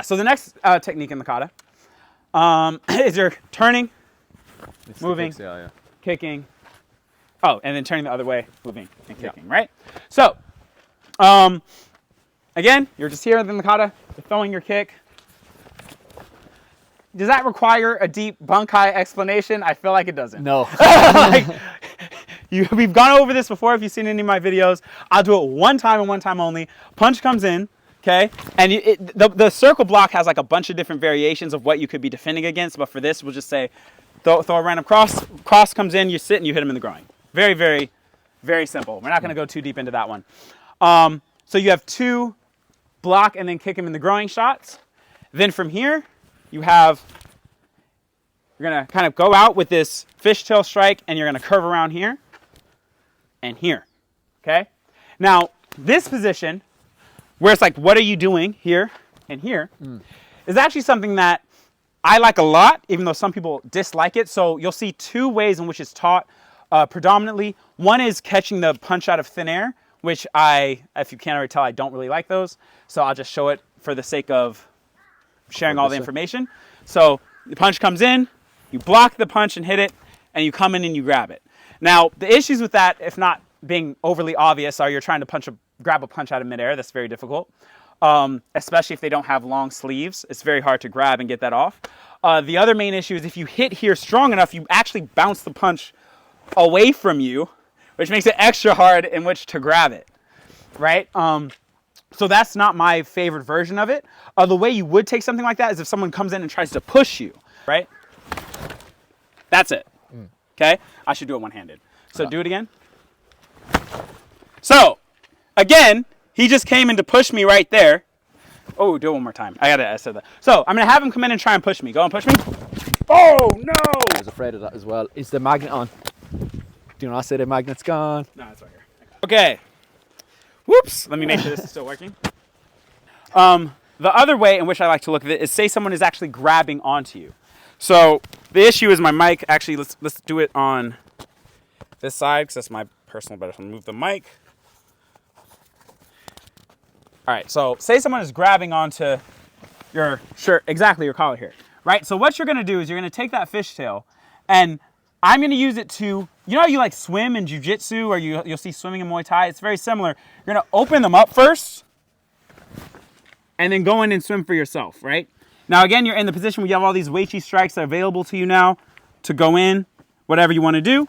So the next technique in the kata is you're turning, moving, kicking. Oh, and then turning the other way, moving and kicking, right? So, again, you're just here in the kata, you're throwing your kick. Does that require a deep bunkai explanation? I feel like it doesn't. No. We've gone over this before if you've seen any of my videos. I'll do it one time and one time only. Punch comes in, okay? And the circle block has like a bunch of different variations of what you could be defending against, but for this, we'll just say throw a random cross. Cross comes in, you sit and you hit him in the groin. Very, very, very simple. We're not going to go too deep into that one. So you have 2 block and then kick him in the groin shots. Then from here, you're going to kind of go out with this fishtail strike and you're going to curve around here and here, okay? Now, this position, where it's like, what are you doing here and here, is actually something that I like a lot, even though some people dislike it. So you'll see 2 ways in which it's taught predominantly. One is catching the punch out of thin air, which if you can't already tell, I don't really like those. So I'll just show it for the sake of sharing all the information. So the punch comes in, you block the punch and hit it, and you come in and you grab it. Now, the issues with that, if not being overly obvious, are you're trying to grab a punch out of midair. That's very difficult, especially if they don't have long sleeves. It's very hard to grab and get that off. The other main issue is if you hit here strong enough, you actually bounce the punch away from you, which makes it extra hard in which to grab it, right? So that's not my favorite version of it. The way you would take something like that is if someone comes in and tries to push you, right? That's it. Okay? I should do it one-handed. So do it again. So, again, he just came in to push me right there. Oh, do it one more time. I said that. So, I'm going to have him come in and try and push me. Go and push me. Oh, no! I was afraid of that as well. Is the magnet on? Do you not say the magnet's gone? No, it's right here. Okay. Whoops. Let me make sure this is still working. The other way in which I like to look at it is say someone is actually grabbing onto you. So the issue is my mic. Actually, let's do it on this side because that's my personal better. So move the mic. All right. So say someone is grabbing onto your shirt, exactly your collar here, right? So what you're going to do is you're going to take that fishtail, and I'm going to use it to, you know how you like swim in jiu-jitsu or you'll see swimming in Muay Thai? It's very similar. You're going to open them up first and then go in and swim for yourself, right? Now, again, you're in the position where you have all these Uechi strikes that are available to you now to go in, whatever you want to do.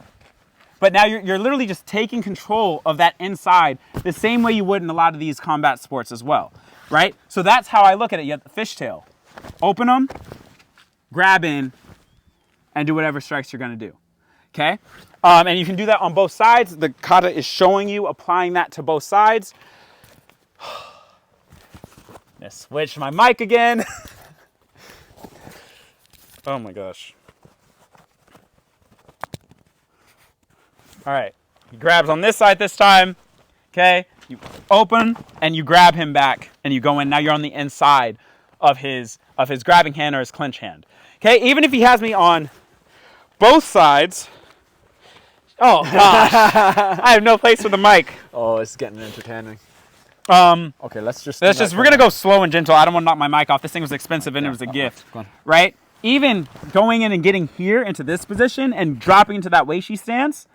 But now you're literally just taking control of that inside the same way you would in a lot of these combat sports as well, right? So that's how I look at it. You have the fishtail. Open them, grab in, and do whatever strikes you're going to do, okay? And you can do that on both sides. The kata is showing you applying that to both sides. I switched my mic again. Oh my gosh. All right, he grabs on this side this time, okay? You open and you grab him back and you go in. Now you're on the inside of his grabbing hand or his clinch hand. Okay, even if he has me on both sides. Oh gosh, I have no place for the mic. Oh, it's getting entertaining. Okay, we're gonna go slow and gentle. I don't want to knock my mic off. This thing was expensive and it was a gift, right? Even going in and getting here into this position and dropping into that Uechi stance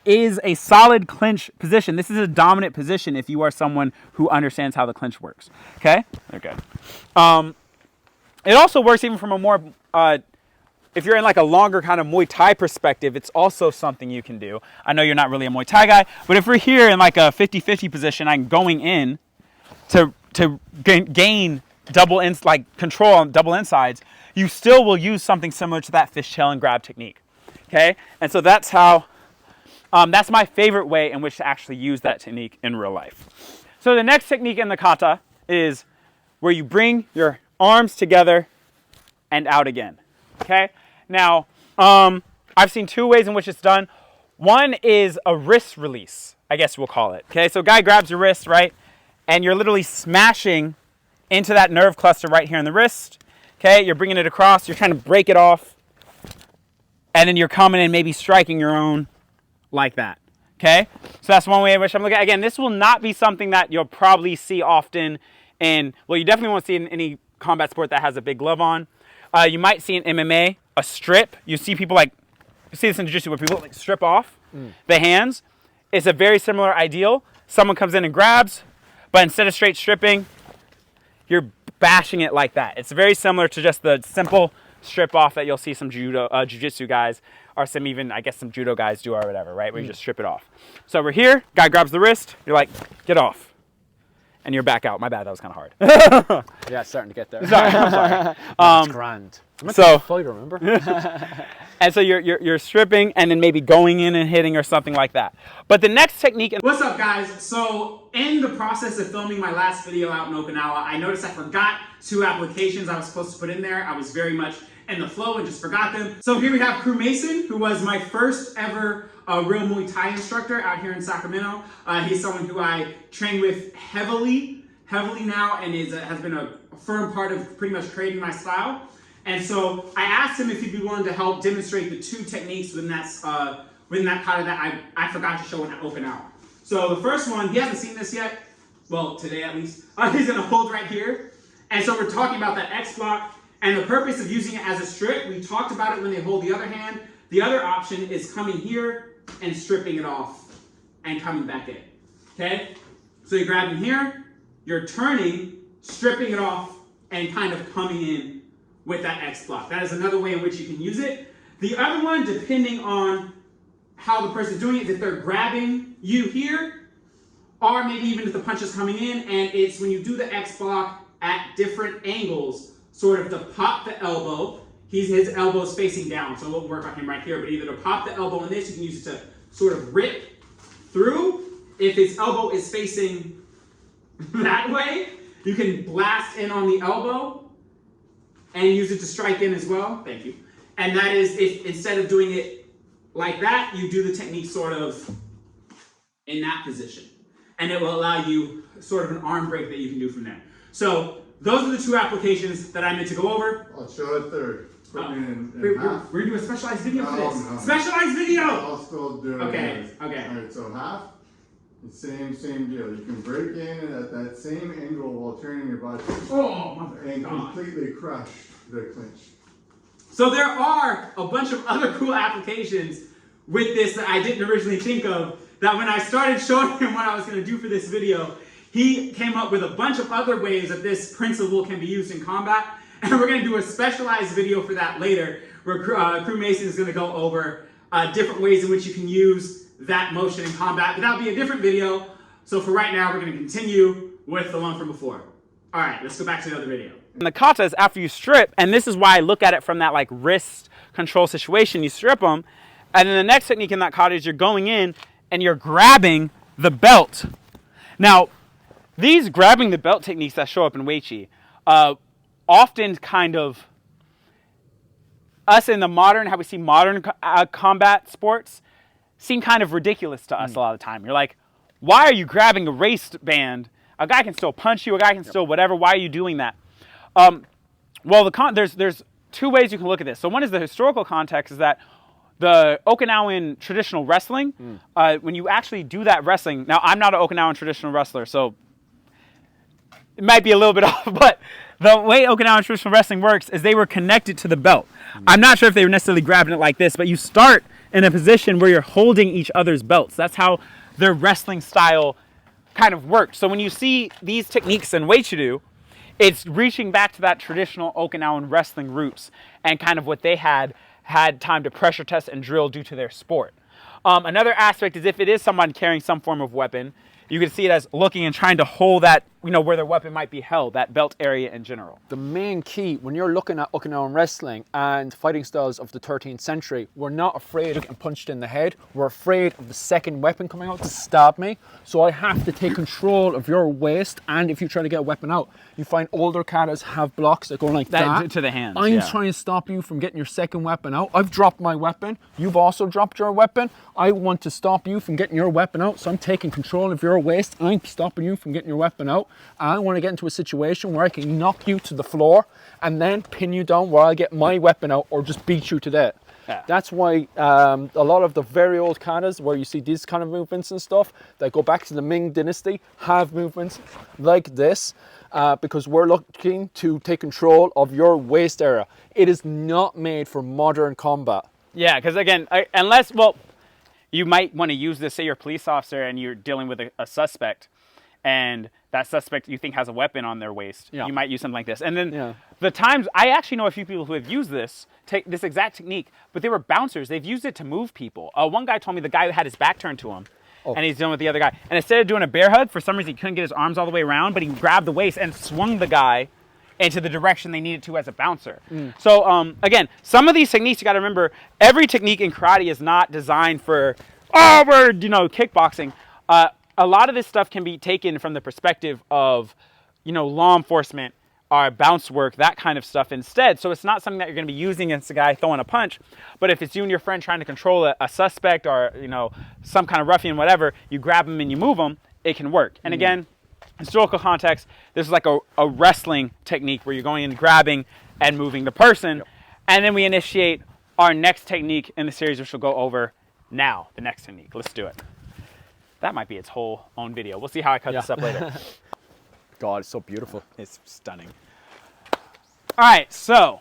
is a solid clinch position. This is a dominant position if you are someone who understands how the clinch works. Okay. It also works even from a more if you're in like a longer kind of Muay Thai perspective, it's also something you can do. I know you're not really a Muay Thai guy, but if we're here in like a 50-50 position, I'm going in to gain control on double insides, you still will use something similar to that fishtail and grab technique. Okay? And so that's how, that's my favorite way in which to actually use that technique in real life. So the next technique in the kata is where you bring your arms together and out again. Okay? Now, I've seen 2 ways in which it's done. One is a wrist release, I guess we'll call it. Okay? So guy grabs your wrist, right? And you're literally smashing into that nerve cluster right here in the wrist. Okay? You're bringing it across. You're trying to break it off. And then you're coming in, maybe striking your own like that. Okay? So that's one way in which I'm looking at. Again, this will not be something that you'll probably see often in, well, you definitely won't see in any combat sport that has a big glove on. You might see in MMA a strip. You see people like, you see this in jiu-jitsu where people like strip off the hands. It's a very similar ideal. Someone comes in and grabs, but instead of straight stripping, you're bashing it like that. It's very similar to just the simple strip off that you'll see some jiu-jitsu guys, or some even, I guess, some judo guys do or whatever, right? Where you just strip it off. So we're here, guy grabs the wrist, you're like, get off. And you're back out. My bad, that was kind of hard. Yeah, it's starting to get there. Sorry, I'm sorry. That's grand. So, fight, remember? and so you're stripping and then maybe going in and hitting or something like that. But the next technique... What's up, guys? So in the process of filming my last video out in Okinawa, I noticed I forgot 2 applications I was supposed to put in there. I was very much in the flow and just forgot them. So here we have Crew Mason, who was my first ever real Muay Thai instructor out here in Sacramento. He's someone who I train with heavily now, and has been a firm part of pretty much creating my style. And so I asked him if he'd be willing to help demonstrate the 2 techniques within that kata that I forgot to show in Okinawa. So the first one, he hasn't seen this yet, well, today at least. He's gonna hold right here. And so we're talking about that X block, and the purpose of using it as a strip, we talked about it when they hold the other hand. The other option is coming here and stripping it off and coming back in, okay? So you're grabbing here, you're turning, stripping it off, and kind of coming in with that X block. That is another way in which you can use it. The other one, depending on how the person's doing it, if they're grabbing you here, or maybe even if the punch is coming in, and it's when you do the X block at different angles, sort of to pop the elbow. His elbow's facing down, so we'll work on him right here, but either to pop the elbow in this, you can use it to sort of rip through. If his elbow is facing that way, you can blast in on the elbow and use it to strike in as well. Thank you. And that is, if instead of doing it like that, you do the technique sort of in that position. And it will allow you sort of an arm break that you can do from there. So those are the 2 applications that I meant to go over. I'll show a third. Put me in We're half. going to do a specialized video for this. No. Specialized video! I'll still do it. Okay, Anyways. okay. Alright, so half. Same deal. You can break in at that same angle while turning your body. Oh, mother And God. completely crush the clinch. So there are a bunch of other cool applications with this that I didn't originally think of, that when I started showing him what I was going to do for this video, he came up with a bunch of other ways that this principle can be used in combat. And we're going to do a specialized video for that later, where Crew Mason is going to go over different ways in which you can use that motion in combat. But that'll be a different video. So for right now, we're going to continue with the one from before. All right, let's go back to the other video. And the kata is after you strip, and this is why I look at it from that like wrist control situation. You strip them, and then the next technique in that kata is you're going in and you're grabbing the belt. Now, these grabbing the belt techniques that show up in Uechi, often kind of, us in the modern, how we see modern combat sports, seem kind of ridiculous to us a lot of the time. You're like, why are you grabbing a waistband? A guy can still punch you, a guy can still whatever, why are you doing that? Well, there's 2 ways you can look at this. So one is the historical context, is that the Okinawan traditional wrestling, when you actually do that wrestling, now I'm not an Okinawan traditional wrestler, so it might be a little bit off, but the way Okinawan traditional wrestling works is they were connected to the belt. I'm not sure if they were necessarily grabbing it like this, but you start in a position where you're holding each other's belts. That's how their wrestling style kind of worked. So when you see these techniques in Uechi-ryu, it's reaching back to that traditional Okinawan wrestling roots and kind of what they had time to pressure test and drill due to their sport. Another aspect is if it is someone carrying some form of weapon, you can see it as looking and trying to hold that, where their weapon might be held, that belt area in general. The main key when you're looking at Okinawan wrestling and fighting styles of the 13th century, we're not afraid of getting punched in the head. We're afraid of the second weapon coming out to stab me. So I have to take control of your waist, and if you try to get a weapon out, you find older katas have blocks that go like that. To the hands, I'm trying to stop you from getting your second weapon out. I've dropped my weapon. You've also dropped your weapon. I want to stop you from getting your weapon out, so I'm taking control of your waist. I'm stopping you from getting your weapon out. I want to get into a situation where I can knock you to the floor and then pin you down where I get my weapon out or just beat you to death. Yeah. That's why a lot of the very old katas where you see these kind of movements and stuff that go back to the Ming dynasty have movements like this. because we're looking to take control of your waist area. It is not made for modern combat. Yeah, because again, unless, well, you might want to use this, say you're a police officer and you're dealing with a suspect, and that suspect you think has a weapon on their waist. Yeah. You might use something like this. And then Yeah. the times, I actually know a few people who have used this exact technique, but they were bouncers. They've used it to move people. One guy told me the guy had his back turned to him, and he's dealing with the other guy. And instead of doing a bear hug, for some reason he couldn't get his arms all the way around, but he grabbed the waist and swung the guy into the direction they needed to as a bouncer. So again, some of these techniques, you got to remember, every technique in karate is not designed for, oh, we're, kickboxing. A lot of this stuff can be taken from the perspective of, law enforcement, or bounce work, that kind of stuff instead. So it's not something that you're going to be using against a guy throwing a punch, but if it's you and your friend trying to control a suspect or, some kind of ruffian, whatever, you grab them and you move them, it can work. And again, historical context, this is like a wrestling technique where you're going and grabbing and moving the person. And then we initiate our next technique in the series, which we'll go over now. The next technique. Let's do it. That might be its whole own video. We'll see how I cut this up later. God, it's so beautiful. It's stunning. All right, so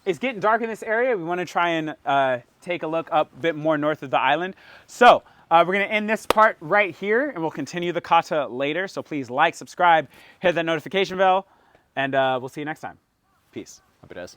it's getting dark in this area. We want to try and take a look up a bit more north of the island. So we're going to end this part right here, and we'll continue the kata later. So please like, subscribe, hit that notification bell, and we'll see you next time. Peace. Hope it is.